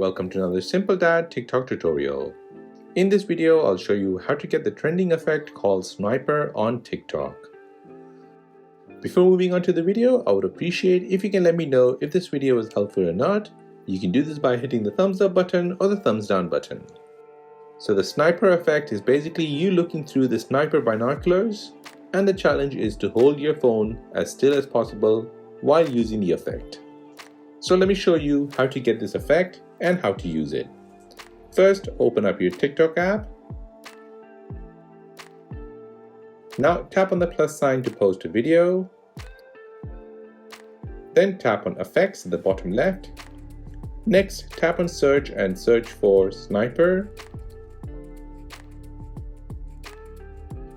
welcome to another Simple Dad TikTok tutorial. In this video, I'll show you how to get the trending effect called Sniper on TikTok. Before moving on to the video, I would appreciate if you can let me know if this video is helpful or not. You can do this by hitting the thumbs up button or the thumbs down button. So the Sniper effect is basically you looking through the sniper binoculars, and the challenge is to hold your phone as still as possible while using the effect. So let me show you how to get this effect and how to use it. First, open up your TikTok app. Now tap on the plus sign to post a video. Then tap on effects at the bottom left. Next, tap on search and search for Sniper.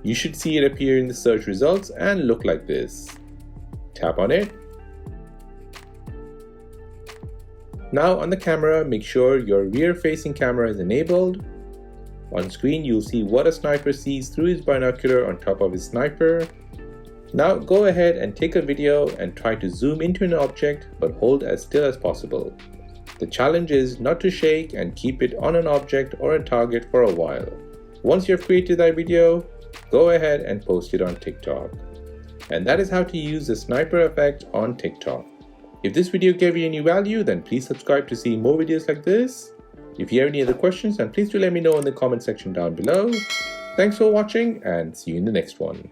You should see it appear in the search results and look like this. Tap on it. Now on the camera, make sure your rear-facing camera is enabled. On screen, you'll see what a sniper sees through his binocular on top of his sniper. Now go ahead and take a video and try to zoom into an object but hold as still as possible. The challenge is not to shake and keep it on an object or a target for a while. Once you've created that video, go ahead and post it on TikTok. And that is how to use the sniper effect on TikTok. If this video gave you any value, then please subscribe to see more videos like this. If you have any other questions, then please do let me know in the comment section down below. Thanks for watching and see you in the next one.